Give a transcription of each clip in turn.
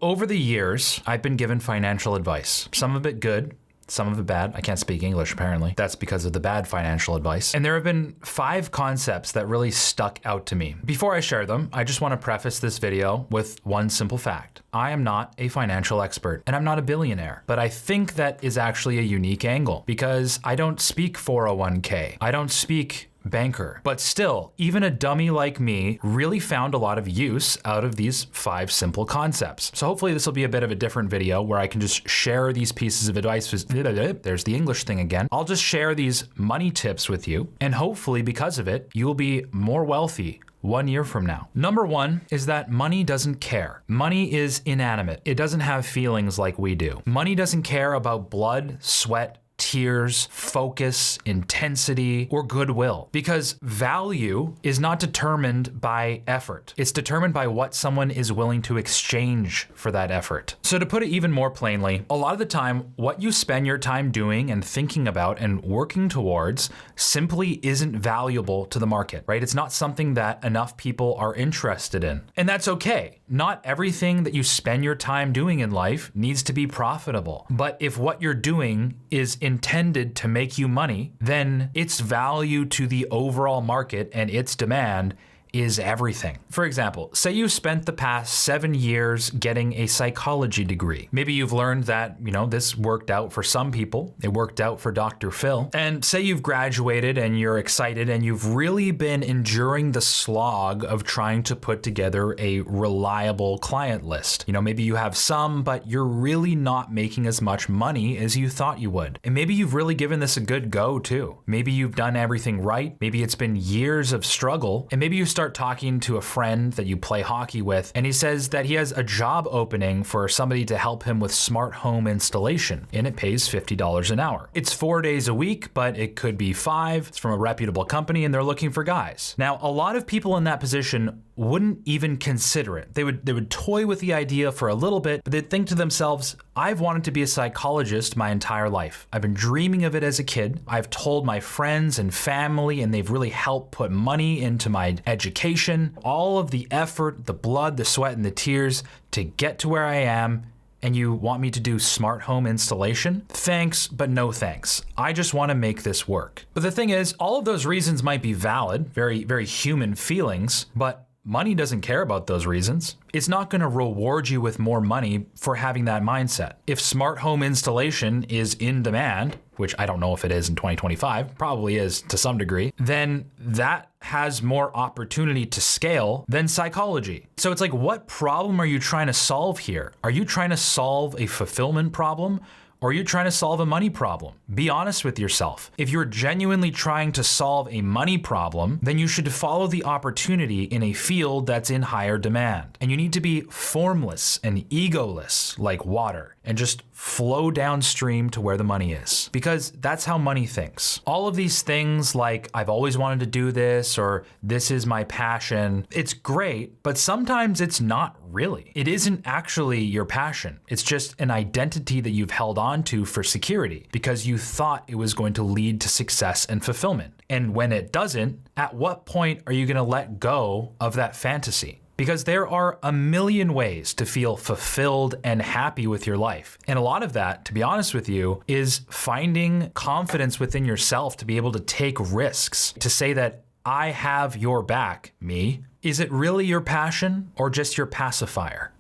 Over the years, I've been given financial advice, some of it good, some of it bad. I can't speak English, apparently. That's because of the bad financial advice. And there have been 5 concepts that really stuck out to me. Before I share them, I just want to preface this video with one simple fact. I am not a financial expert, and I'm not a billionaire, but I think that is actually a unique angle because I don't speak 401k. I don't speak banker. But still, even a dummy like me really found a lot of use out of these 5 simple concepts. So hopefully this will be a bit of a different video where I can just share these pieces of advice. There's the English thing again. I'll just share these money tips with you, and hopefully because of it, you'll be more wealthy 1 year from now. Number 1 is that money doesn't care. Money is inanimate. It doesn't have feelings like we do. Money doesn't care about blood, sweat, tears, focus, intensity, or goodwill. Because value is not determined by effort. It's determined by what someone is willing to exchange for that effort. So to put it even more plainly, a lot of the time, what you spend your time doing and thinking about and working towards simply isn't valuable to the market, right? It's not something that enough people are interested in. And that's okay. Not everything that you spend your time doing in life needs to be profitable. But if what you're doing is intended to make you money, then its value to the overall market and its demand is everything. For example, say you spent the past 7 years getting a psychology degree. Maybe you've learned that, this worked out for some people. It worked out for Dr. Phil. And say you've graduated and you're excited and you've really been enduring the slog of trying to put together a reliable client list. Maybe you have some, but you're really not making as much money as you thought you would. And maybe you've really given this a good go too. Maybe you've done everything right. Maybe it's been years of struggle. And maybe you start talking to a friend that you play hockey with, and he says that he has a job opening for somebody to help him with smart home installation, and it pays $50 an hour. It's 4 days a week, but it could be 5. It's from a reputable company, and they're looking for guys. Now, a lot of people in that position wouldn't even consider it. They would toy with the idea for a little bit, but they'd think to themselves, I've wanted to be a psychologist my entire life. I've been dreaming of it as a kid. I've told my friends and family, and they've really helped put money into my education. All of the effort, the blood, the sweat, and the tears to get to where I am, and you want me to do smart home installation? Thanks, but no thanks. I just want to make this work. But the thing is, all of those reasons might be valid, very, very human feelings, but money doesn't care about those reasons. It's not going to reward you with more money for having that mindset. If smart home installation is in demand, which I don't know if it is in 2025, probably is to some degree, then that has more opportunity to scale than psychology. So it's like, what problem are you trying to solve here? Are you trying to solve a fulfillment problem? Or are you trying to solve a money problem? Be honest with yourself. If you're genuinely trying to solve a money problem, then you should follow the opportunity in a field that's in higher demand. And you need to be formless and egoless like water and just flow downstream to where the money is. Because that's how money thinks. All of these things like, I've always wanted to do this, or this is my passion, it's great, but sometimes it's not really. It isn't actually your passion. It's just an identity that you've held on to for security because you thought it was going to lead to success and fulfillment. And when it doesn't, at what point are you going to let go of that fantasy? Because there are a million ways to feel fulfilled and happy with your life. And a lot of that, to be honest with you, is finding confidence within yourself to be able to take risks, to say that I have your back, me. Is it really your passion or just your pacifier?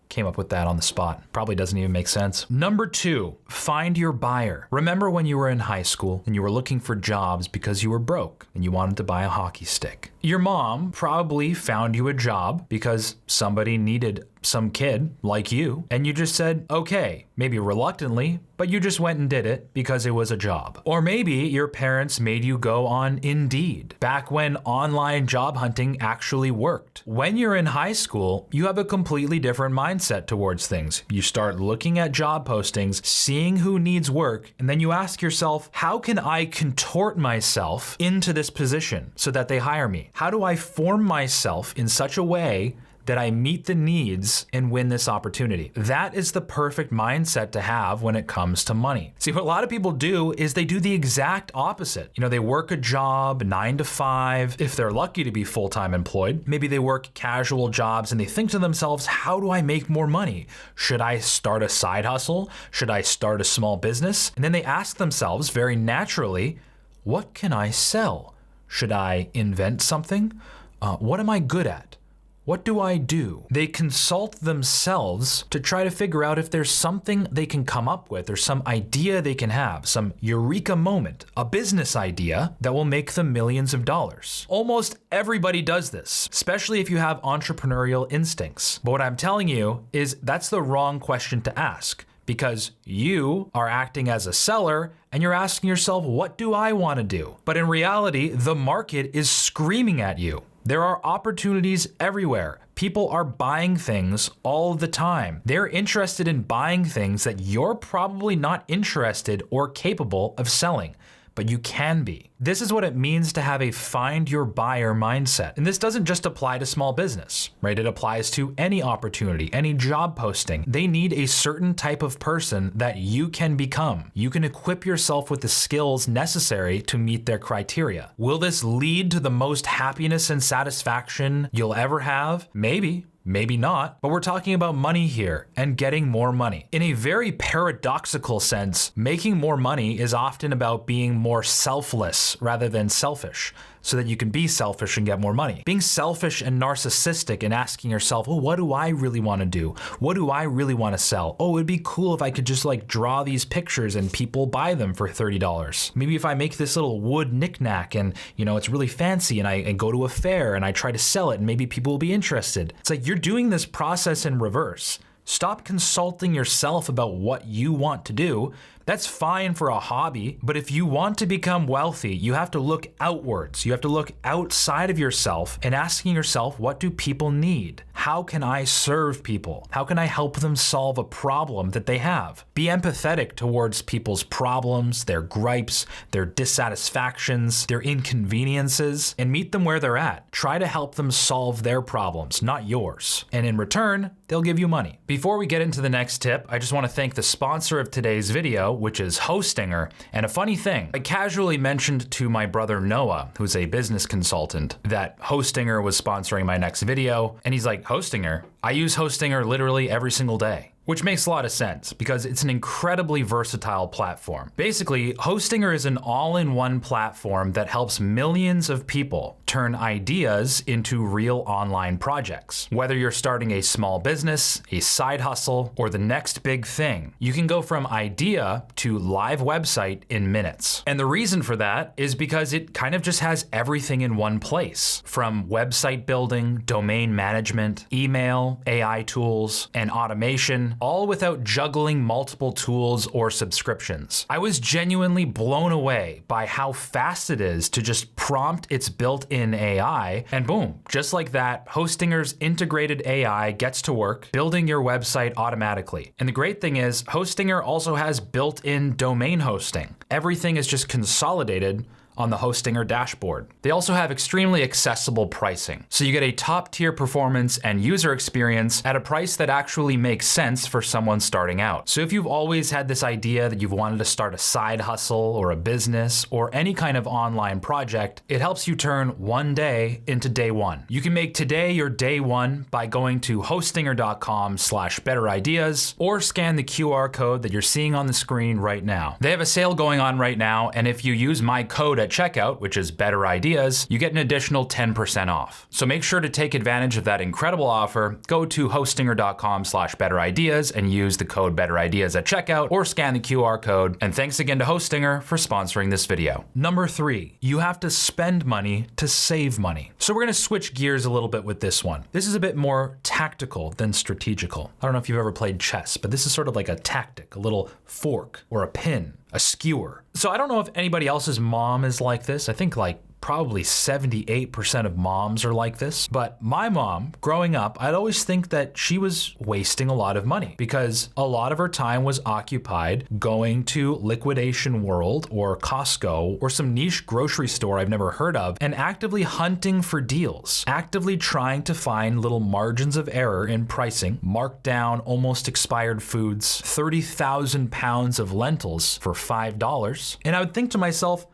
Came up with that on the spot. Probably doesn't even make sense. Number 2, find your buyer. Remember when you were in high school and you were looking for jobs because you were broke and you wanted to buy a hockey stick. Your mom probably found you a job because somebody needed some kid like you, and you just said, okay, maybe reluctantly, but you just went and did it because it was a job. Or maybe your parents made you go on Indeed, back when online job hunting actually worked. When you're in high school, you have a completely different mindset towards things. You start looking at job postings, seeing who needs work, and then you ask yourself, how can I contort myself into this position so that they hire me? How do I form myself in such a way that I meet the needs and win this opportunity? That is the perfect mindset to have when it comes to money. See, what a lot of people do is they do the exact opposite. They work a job 9 to 5. If they're lucky to be full-time employed, maybe they work casual jobs and they think to themselves, how do I make more money? Should I start a side hustle? Should I start a small business? And then they ask themselves very naturally, what can I sell? Should I invent something? What am I good at? What do I do? They consult themselves to try to figure out if there's something they can come up with or some idea they can have, some eureka moment, a business idea that will make them millions of dollars. Almost everybody does this, especially if you have entrepreneurial instincts. But what I'm telling you is that's the wrong question to ask, because you are acting as a seller and you're asking yourself, what do I want to do? But in reality, the market is screaming at you. There are opportunities everywhere. People are buying things all the time. They're interested in buying things that you're probably not interested or capable of selling, but you can be. This is what it means to have a find your buyer mindset. And this doesn't just apply to small business, right? It applies to any opportunity, any job posting. They need a certain type of person that you can become. You can equip yourself with the skills necessary to meet their criteria. Will this lead to the most happiness and satisfaction you'll ever have? Maybe. Maybe not, but we're talking about money here and getting more money. In a very paradoxical sense, making more money is often about being more selfless rather than selfish, so that you can be selfish and get more money. Being selfish and narcissistic and asking yourself, oh, what do I really want to do? What do I really want to sell? Oh, it'd be cool if I could just draw these pictures and people buy them for $30. Maybe if I make this little wood knickknack and it's really fancy and I go to a fair and I try to sell it and maybe people will be interested. It's like you're doing this process in reverse. Stop consulting yourself about what you want to do. That's fine for a hobby, but if you want to become wealthy, you have to look outwards. You have to look outside of yourself and asking yourself, what do people need? How can I serve people? How can I help them solve a problem that they have? Be empathetic towards people's problems, their gripes, their dissatisfactions, their inconveniences, and meet them where they're at. Try to help them solve their problems, not yours. And in return, they'll give you money. Before we get into the next tip, I just want to thank the sponsor of today's video, which is Hostinger. And a funny thing, I casually mentioned to my brother Noah, who's a business consultant, that Hostinger was sponsoring my next video. And he's like, Hostinger? I use Hostinger literally every single day. Which makes a lot of sense because it's an incredibly versatile platform. Basically, Hostinger is an all-in-one platform that helps millions of people turn ideas into real online projects. Whether you're starting a small business, a side hustle, or the next big thing, you can go from idea to live website in minutes. And the reason for that is because it kind of just has everything in one place, from website building, domain management, email, AI tools, and automation, all without juggling multiple tools or subscriptions. I was genuinely blown away by how fast it is to just prompt its built-in AI, and boom, just like that, Hostinger's integrated AI gets to work building your website automatically. And the great thing is, Hostinger also has built-in domain hosting. Everything is just consolidated on the Hostinger dashboard. They also have extremely accessible pricing. So you get a top tier performance and user experience at a price that actually makes sense for someone starting out. So if you've always had this idea that you've wanted to start a side hustle or a business or any kind of online project, it helps you turn one day into day one. You can make today your day one by going to hostinger.com/betterideas or scan the QR code that you're seeing on the screen right now. They have a sale going on right now, and if you use my code at checkout, which is Better Ideas, you get an additional 10% off. So make sure to take advantage of that incredible offer. Go to hostinger.com/betterideas and use the code BetterIdeas at checkout or scan the QR code. And thanks again to Hostinger for sponsoring this video. Number 3, you have to spend money to save money. So we're gonna switch gears a little bit with this one. This is a bit more tactical than strategical. I don't know if you've ever played chess, but this is sort of like a tactic, a little fork or a pin, a skewer. So I don't know if anybody else's mom is like this. I think probably 78% of moms are like this. But my mom, growing up, I'd always think that she was wasting a lot of money because a lot of her time was occupied going to Liquidation World or Costco or some niche grocery store I've never heard of and actively hunting for deals, actively trying to find little margins of error in pricing, marked down almost expired foods, 30,000 pounds of lentils for $5. And I would think to myself,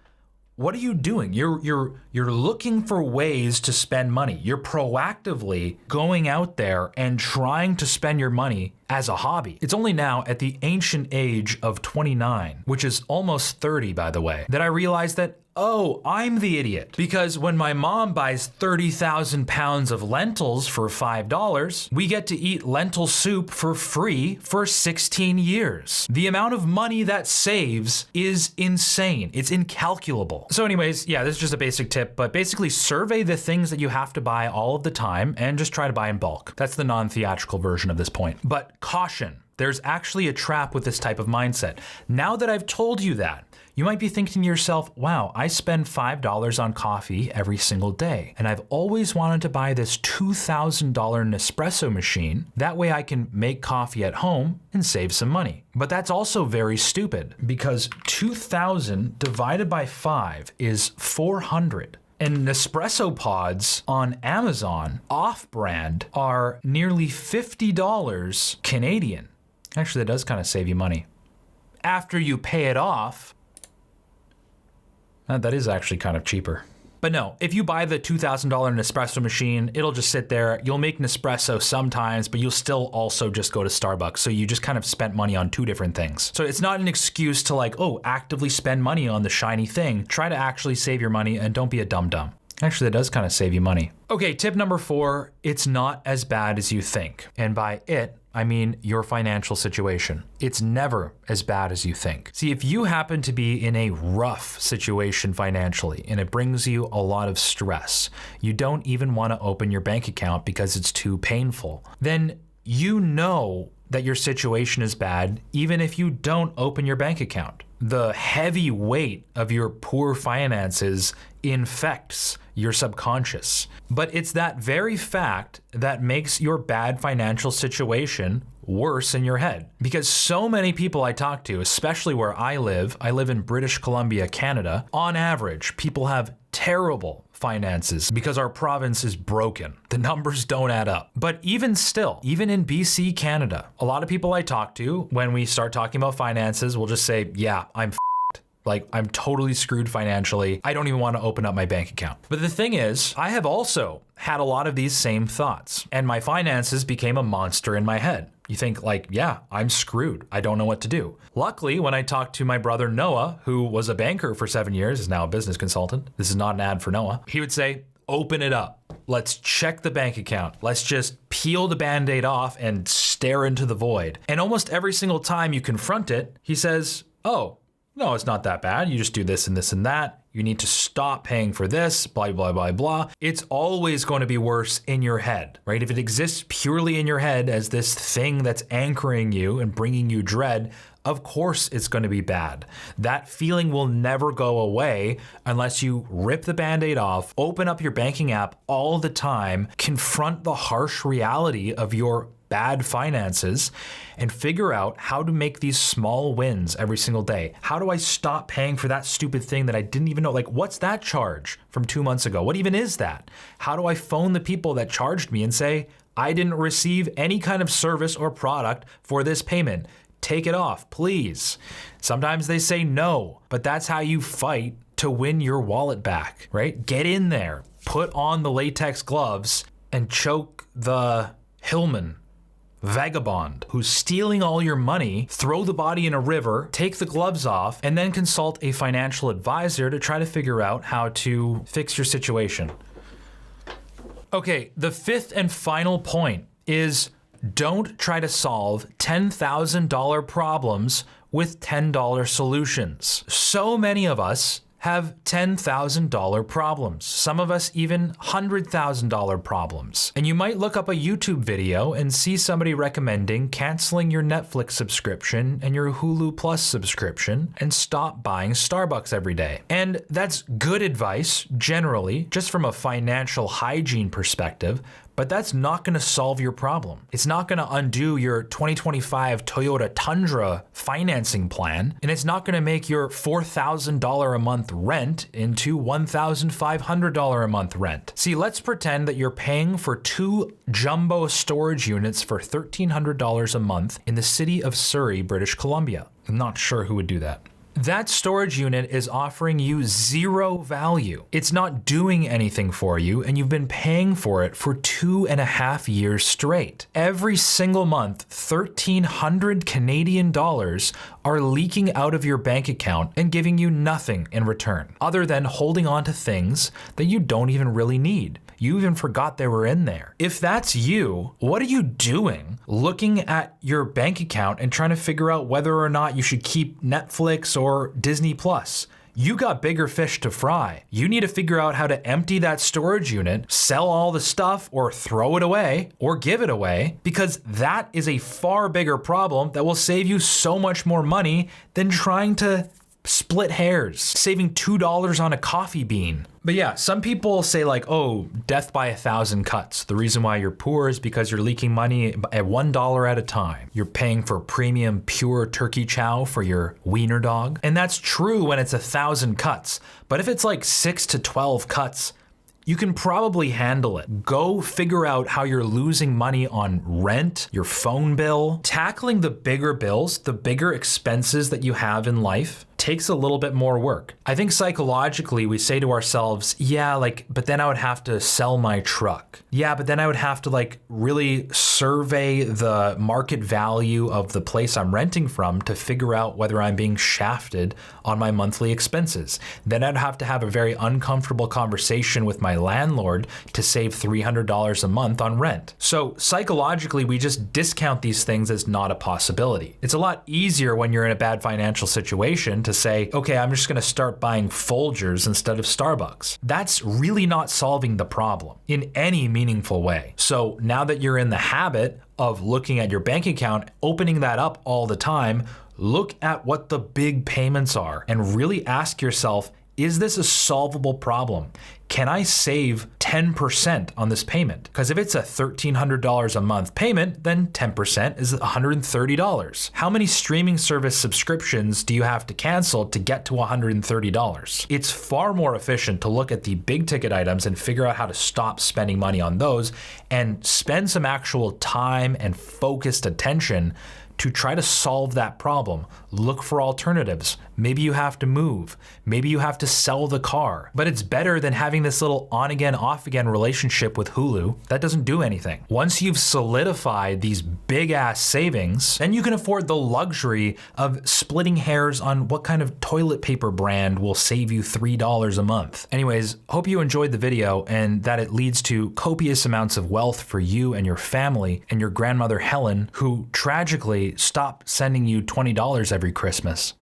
what are you doing? You're looking for ways to spend money. You're proactively going out there and trying to spend your money as a hobby. It's only now at the ancient age of 29, which is almost 30 by the way, that I realized that, oh, I'm the idiot. Because when my mom buys 30,000 pounds of lentils for $5, we get to eat lentil soup for free for 16 years. The amount of money that saves is insane. It's incalculable. So anyways, yeah, this is just a basic tip, but basically survey the things that you have to buy all of the time and just try to buy in bulk. That's the non-theatrical version of this point. But caution, there's actually a trap with this type of mindset. Now that I've told you that, you might be thinking to yourself, wow, I spend $5 on coffee every single day, and I've always wanted to buy this $2,000 Nespresso machine. That way I can make coffee at home and save some money. But that's also very stupid because 2,000 divided by 5 is 400. And Nespresso pods on Amazon, off-brand, are nearly $50 Canadian. Actually, that does kind of save you money. After you pay it off, that is actually kind of cheaper. But no, if you buy the $2,000 Nespresso machine, it'll just sit there. You'll make Nespresso sometimes, but you'll still also just go to Starbucks. So you just kind of spent money on two different things. So it's not an excuse to like, oh, actively spend money on the shiny thing. Try to actually save your money and don't be a dum-dum. Actually, that does kind of save you money. Okay, tip number 4, it's not as bad as you think. And by it, I mean your financial situation. It's never as bad as you think. See, if you happen to be in a rough situation financially and it brings you a lot of stress, you don't even want to open your bank account because it's too painful, then you know that your situation is bad even if you don't open your bank account. The heavy weight of your poor finances infects your subconscious. But it's that very fact that makes your bad financial situation worse in your head. Because so many people I talk to, especially where I live in British Columbia, Canada, on average, people have terrible finances because our province is broken. The numbers don't add up. But even still, even in BC, Canada, a lot of people I talk to, when we start talking about finances, will just say, yeah, I'm like, I'm totally screwed financially. I don't even want to open up my bank account. But the thing is, I have also had a lot of these same thoughts, and my finances became a monster in my head. You think like, yeah, I'm screwed. I don't know what to do. Luckily, when I talked to my brother Noah, who was a banker for 7 years, is now a business consultant. This is not an ad for Noah. He would say, open it up. Let's check the bank account. Let's just peel the Band-Aid off and stare into the void. And almost every single time you confront it, he says, oh, no, it's not that bad. You just do this and this and that. You need to stop paying for this, blah, blah, blah, blah. It's always going to be worse in your head, right? If it exists purely in your head as this thing that's anchoring you and bringing you dread, of course it's going to be bad. That feeling will never go away unless you rip the Band-Aid off, open up your banking app all the time, confront the harsh reality of your bad finances, and figure out how to make these small wins every single day. How do I stop paying for that stupid thing that I didn't even know? Like, what's that charge from 2 months ago? What even is that? How do I phone the people that charged me and say, I didn't receive any kind of service or product for this payment? Take it off, please. Sometimes they say no, but that's how you fight to win your wallet back, right? Get in there, put on the latex gloves, and choke the Hillman vagabond who's stealing all your money, throw the body in a river, take the gloves off, and then consult a financial advisor to try to figure out how to fix your situation. Okay, the 5th and final point is don't try to solve $10,000 problems with $10 solutions. So many of us have $10,000 problems. Some of us even $100,000 problems. And you might look up a YouTube video and see somebody recommending canceling your Netflix subscription and your Hulu Plus subscription and stop buying Starbucks every day. And that's good advice, generally, just from a financial hygiene perspective, but that's not going to solve your problem. It's not going to undo your 2025 Toyota Tundra financing plan, and it's not going to make your $4,000 a month rent into $1,500 a month rent. See, let's pretend that you're paying for 2 jumbo storage units for $1,300 a month in the city of Surrey, British Columbia. I'm not sure who would do that. That storage unit is offering you 0 value. It's not doing anything for you, and you've been paying for it for 2.5 years straight. Every single month, 1,300 Canadian dollars are leaking out of your bank account and giving you nothing in return, other than holding on to things that you don't even really need. You even forgot they were in there. If that's you, what are you doing looking at your bank account and trying to figure out whether or not you should keep Netflix or Disney Plus? You got bigger fish to fry. You need to figure out how to empty that storage unit, sell all the stuff, or throw it away, or give it away, because that is a far bigger problem that will save you so much more money than trying to split hairs, saving $2 on a coffee bean. But yeah, some people say like, oh, death by 1,000 cuts. The reason why you're poor is because you're leaking money at $1 at a time. You're paying for premium pure turkey chow for your wiener dog. And that's true when it's 1,000 cuts. But if it's like 6 to 12 cuts, you can probably handle it. Go figure out how you're losing money on rent, your phone bill. Tackling the bigger bills, the bigger expenses that you have in life, takes a little bit more work. I think psychologically we say to ourselves, yeah, but then I would have to sell my truck. Yeah, but then I would have to really survey the market value of the place I'm renting from to figure out whether I'm being shafted on my monthly expenses. Then I'd have to have a very uncomfortable conversation with my landlord to save $300 a month on rent. So psychologically, we just discount these things as not a possibility. It's a lot easier when you're in a bad financial situation to say, okay, I'm just gonna start buying Folgers instead of Starbucks. That's really not solving the problem in any meaningful way. So now that you're in the habit of looking at your bank account, opening that up all the time, look at what the big payments are and really ask yourself, is this a solvable problem? Can I save 10% on this payment? Because if it's a $1,300 a month payment, then 10% is $130. How many streaming service subscriptions do you have to cancel to get to $130? It's far more efficient to look at the big ticket items and figure out how to stop spending money on those and spend some actual time and focused attention to try to solve that problem. Look for alternatives. Maybe you have to move. Maybe you have to sell the car. But it's better than having this little on again, off again relationship with Hulu that doesn't do anything. Once you've solidified these big ass savings, then you can afford the luxury of splitting hairs on what kind of toilet paper brand will save you $3 a month. Anyways, hope you enjoyed the video and that it leads to copious amounts of wealth for you and your family and your grandmother Helen, who tragically stopped sending you $20 every Christmas.